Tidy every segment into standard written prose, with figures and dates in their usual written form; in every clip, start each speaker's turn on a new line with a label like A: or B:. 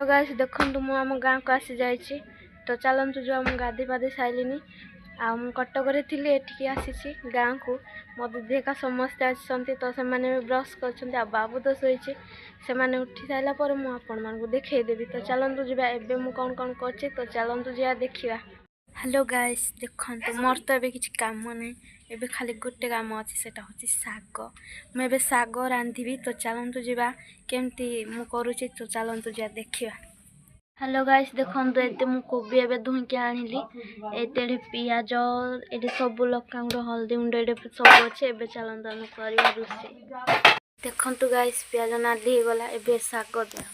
A: Guys देखंतु मु आम गाँ को आसी जाइछि तो चलतु जो आम गाधी पाधी साइलिनी आ कटक थी एठिकी आसी गाँ को मो दीदी का समस्ते आसती तो से ब्रश कर बाबू तो शोचे से उठी सारा पर मुझे देखईदेवी तो चलतु जा एबे मु कौन कौन कर तो चलतु जा देखा। हेलो गाइस देखंतु मोर तो एबे किछि काम नहीं एबे खाली गोटे काम अच्छी सेटा होछि साग मुझे साग रांधिबी तो चलतु जा केमती मु करूछि तो चलतु जा देखिया। हेलो गाइस देखंतु एते मु कोबी एबे धुइके आनिली एते पियाज एटे सब लका गुंड हल्दी गुंड एटे सब अच्छे एबे चलतु हम करिया रुसे। देखंतु गाइस पियाज नाली हो गला एबे साग दिया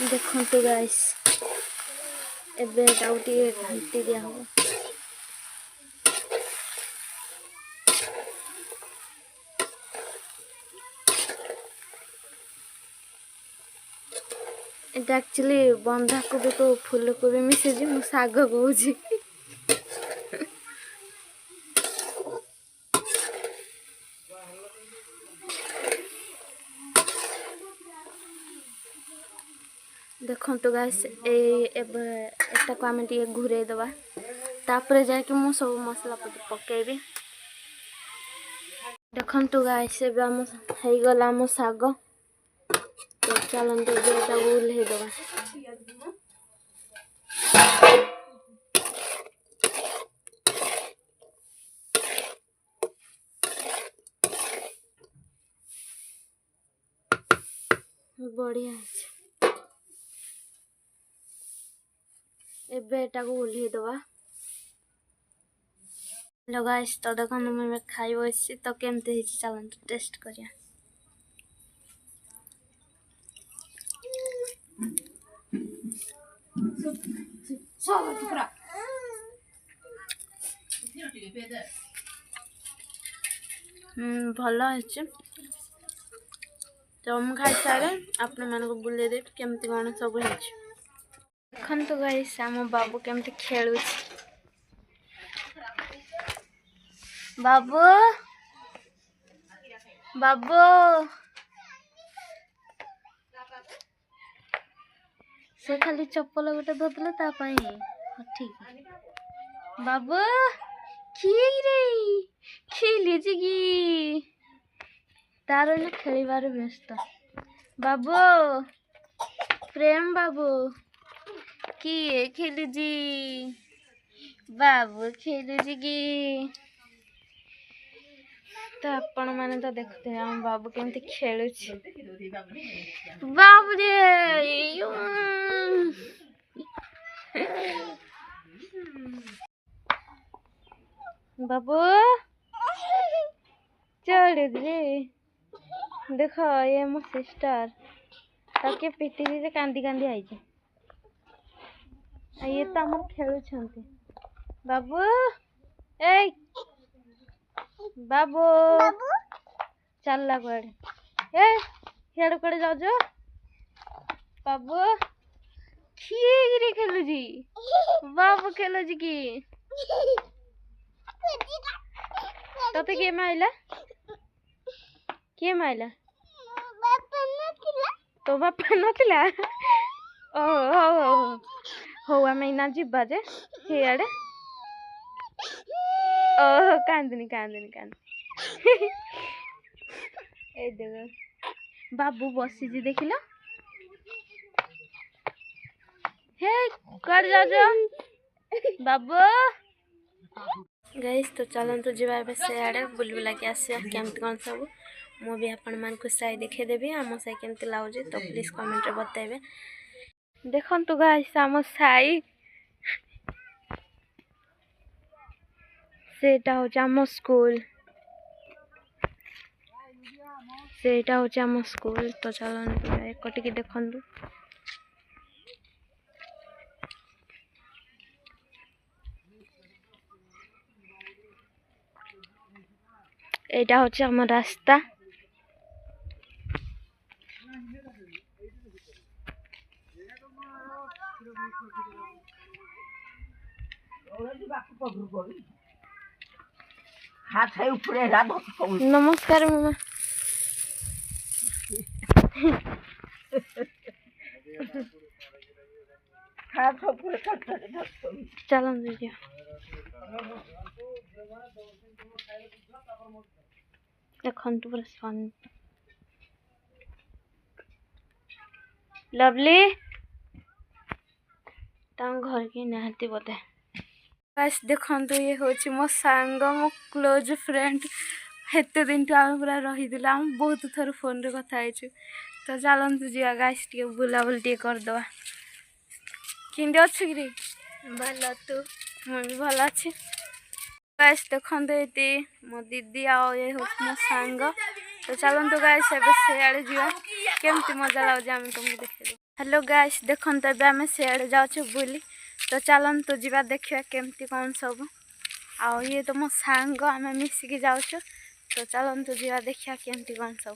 A: देखंतु गाइस एबे डाउटी घंटी दिया हो एटा एक्चुअली बंधा कोबी को फूल कोबी मिसेजी मु साग कहूजी। देखंतु गाइस एटा को आम टे घूरे दबा तापर जाके मु सब मसला पकेबी। देखंतु गाइस एबे आम हो गला आम साग तो चलतु एटा ओल्हे दबा। बढ़िया एबे एटा को ओल्हे दबा। हेलो गाइस तो देखो मैं खाई बसी तो केमती चलतु टेस्ट करिया। भल तो मुझे खाई सारे आपण मानक बुले देवी केमती कौन सब देखु गाइस आम बाबू केमती खेलु बाबू बाबू से खाली चप्पल गोटे धोला ठीक बाबू रे खेली कि तार खेल व्यस्त बाबू प्रेम बाबू किए खेलुजी बाबू खेलुजी कि तो आपण मैंने तो देखते हैं हम बाबू केमती खेलु बाबू रे बाबू चढ़ रे देख ये मो सिस्टर ताके पिटी से कांदी कांदी आई ये तो आम खेलुं बाबू ए बाबू चलला कड़े ए हियाड़ कड़े जाओ बाबू किए खेलुजी बाबू खेलुजी कि तते किए माइला किए माइला तो बापा नथिला ओ हो आम इना जीवा जे हियाड़े ओह कांदनी कांदनी कांदनी ए देख बाबू बसी देखिल हे कर जा बाबू गाइस तो चलतु जा सियाड़े बुल बुला के आसिया केमती कौन सब मु भी आपण मान को साई देखे देबी आम साई केमती लाउजी तो प्लीज कमेंट रे बताइबे। देखंतु गाइस आम साई सेटा हो आम स्कूल सेटा हो आम स्कूल तो चलतु एकटिकी देखंतु एटा होचे आम रास्ता नमस्कार मामा। चलन दीजिए। देखंतु पूरा सन लवली तांग घर की निहाती बोधे। गाइस देखंतु ये होची मो सांग मो क्लोज फ्रेंड हेते दिन तो आम पूरा रही दिला हम बहुत थर फोन रे कथा आइछु। तो चलंतु जिया गाइस टिके बुला बुल टिके कर दवा। किंदे अछि गिरी भलो तू मैं भी भलो अछि। गाइस देखंतु एती मो दीदी आ ये होची मो सांग। तो चलंतु गाइस एबे से आड़े जिया केमती मजा लाउ जे हम तुमको देखेबो। हेलो गाइस देखंतु एबे हम से आड़े जाउछु बुली। तो चलंतु जिबा देखिया केमती कोन सब आ ये तो मो सांग आम मिसिकी जाउछु। तो चलंतु जिया देखिया केमती कोन सब।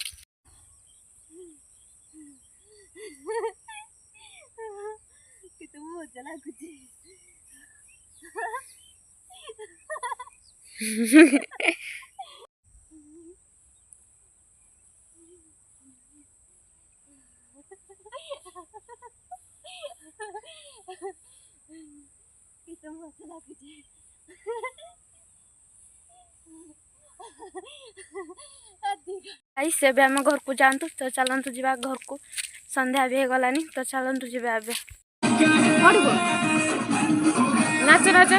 A: कितु मजा लागुची। कितु मजा लागुची। से आम घर को जातु। तो चलतु जा घर को संध्या भी गलानी। तो चलतु जा नाच नाच